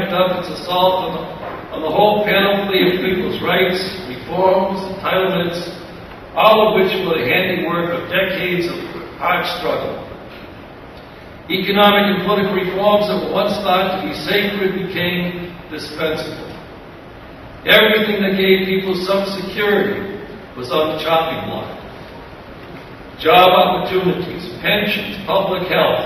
ramped up its assault on the whole panoply of people's rights, reforms, entitlements, all of which were the handiwork of decades of hard struggle. Economic and political reforms that were once thought to be sacred became dispensable. Everything that gave people some security was on the chopping block. Job opportunities, pensions, public health,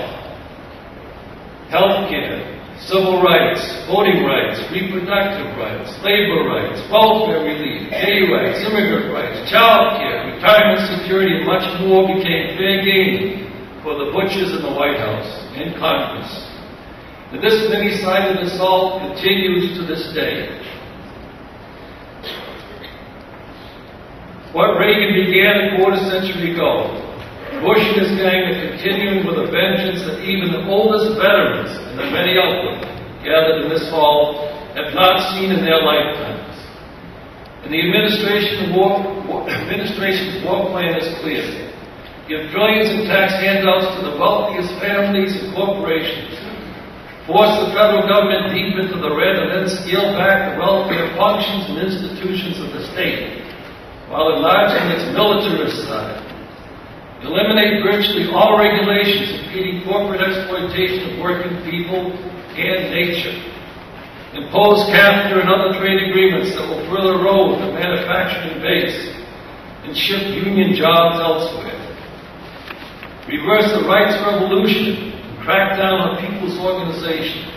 health care, civil rights, voting rights, reproductive rights, labor rights, welfare relief, gay rights, immigrant rights, child care, retirement security, and much more became fair game for the butchers in the White House and Congress. And this many-sided assault continues to this day. What Reagan began a quarter century ago, Bush and his gang are continuing with a vengeance that even the oldest veterans, and there are many of them gathered in this hall, have not seen in their lifetimes. And the administration's war plan is clear. Give trillions in tax handouts to the wealthiest families and corporations. Force the federal government deep into the red and then scale back the welfare functions and institutions of the state, while enlarging its militarist side. Eliminate virtually all regulations impeding corporate exploitation of working people and nature. Impose CAFTA and other trade agreements that will further erode the manufacturing base and shift union jobs elsewhere. Reverse the rights revolution and crack down on people's organizations.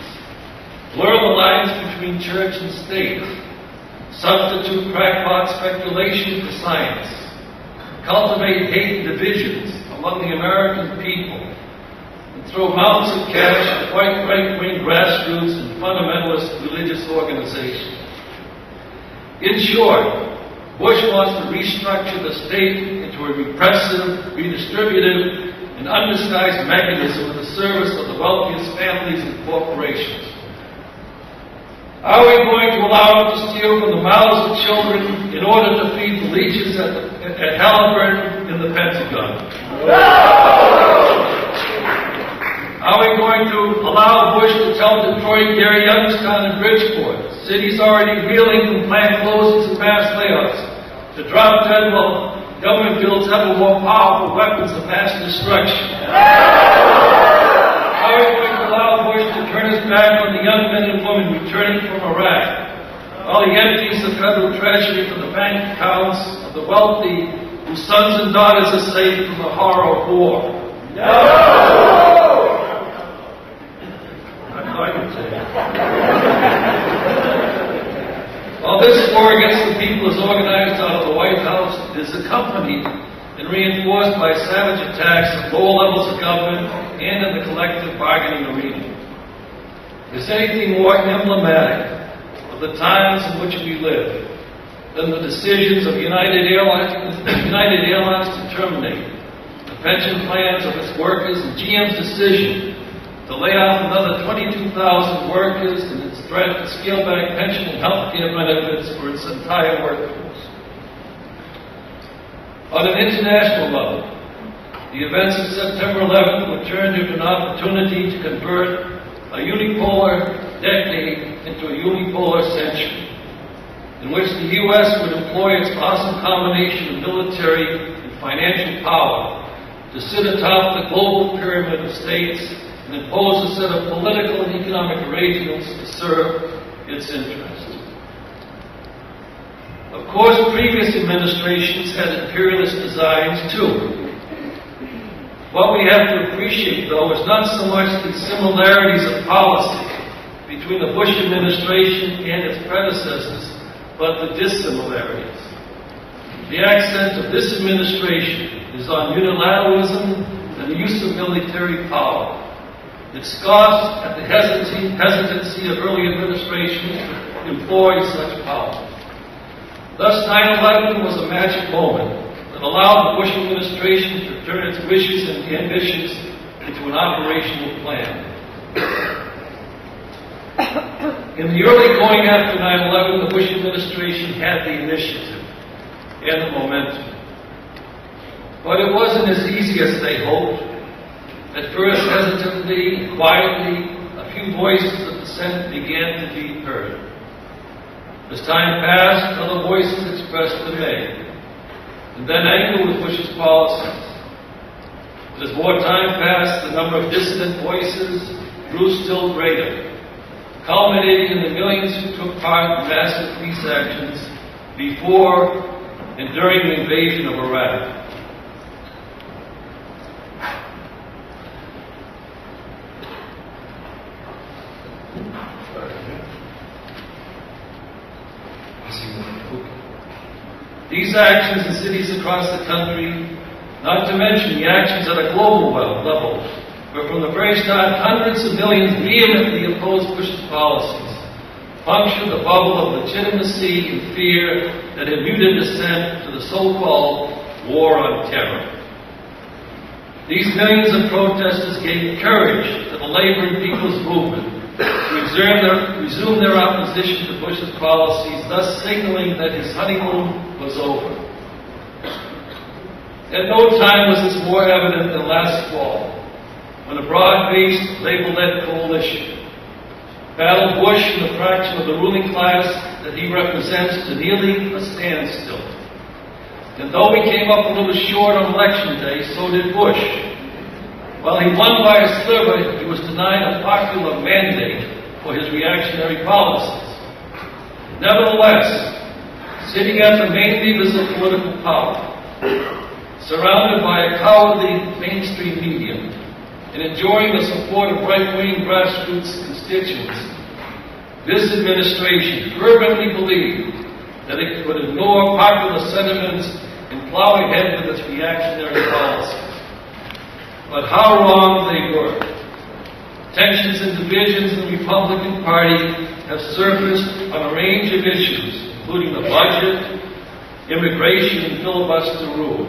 Blur the lines between church and state. Substitute crackpot speculation for science. Cultivate hate and divisions among the American people, and throw mountains of cash at white right-wing grassroots and fundamentalist religious organizations. In short, Bush wants to restructure the state into a repressive, redistributive, and undisguised mechanism in the service of the wealthiest families and corporations. Are we going to allow him to steal from the mouths of children in order to feed the leeches at Halliburton in the Pentagon? Are we going to allow Bush to tell Detroit, Gary, Youngstown, and Bridgeport, cities already reeling from plant closures and mass layoffs, to drop dead while government builds ever more powerful weapons of mass destruction? Are we going to allow Bush to turn his back on the young men and women returning from Iraq, while he empties the federal treasury from the bank accounts of the wealthy whose sons and daughters are saved from the horror of war? No! I can say it. While this war against the people is organized out of the White House, it is accompanied and reinforced by savage attacks at lower levels of government and in the collective bargaining arena. Is anything more emblematic of the times in which we live than the decisions of United Airlines to terminate the pension plans of its workers, and GM's decision to lay off another 22,000 workers, and its threat to scale back pension and health care benefits for its entire workforce? On an international level, the events of September 11th were turned into an opportunity to convert a unipolar decade into a unipolar century, in which the U.S. would employ its awesome combination of military and financial power to sit atop the global pyramid of states and impose a set of political and economic arrangements to serve its interests. Of course, previous administrations had imperialist designs too. What we have to appreciate, though, is not so much the similarities of policy between the Bush administration and its predecessors, but the dissimilarities. The accent of this administration is on unilateralism and the use of military power. It scoffs at the hesitancy of early administrations to employ such power. Thus, 9/11 was a magic moment that allowed the Bush administration to turn its wishes and ambitions into an operational plan. In the early going after 9/11, the Bush administration had the initiative and the momentum. But it wasn't as easy as they hoped. At first, hesitantly, quietly, a few voices of dissent began to be heard. As time passed, other voices expressed dismay, and then anger with Bush's policies. But as more time passed, the number of dissident voices grew still greater, culminating in the millions who took part in massive peace actions before and during the invasion of Iraq. These actions in cities across the country, not to mention the actions at a global level, where from the very start hundreds of millions vehemently opposed Bush's policies, punctured the bubble of legitimacy and fear that immuted dissent to the so-called war on terror. These millions of protesters gave courage to the labor and people's movement to resume their opposition to Bush's policies, thus signaling that his honeymoon was over. At no time was this more evident than last fall, when a broad-based, labor-led coalition battled Bush and the fraction of the ruling class that he represents to nearly a standstill. And though we came up a little short on election day, so did Bush. While he won by a sliver, he was denied a popular mandate for his reactionary policies. Nevertheless, sitting at the main levers of political power, surrounded by a cowardly mainstream media, and enjoying the support of right-wing grassroots constituents, this administration fervently believed that it could ignore popular sentiments and plow ahead with its reactionary policies. But how wrong they were. Tensions and divisions in the Republican Party have surfaced on a range of issues, including the budget, immigration, and filibuster rule.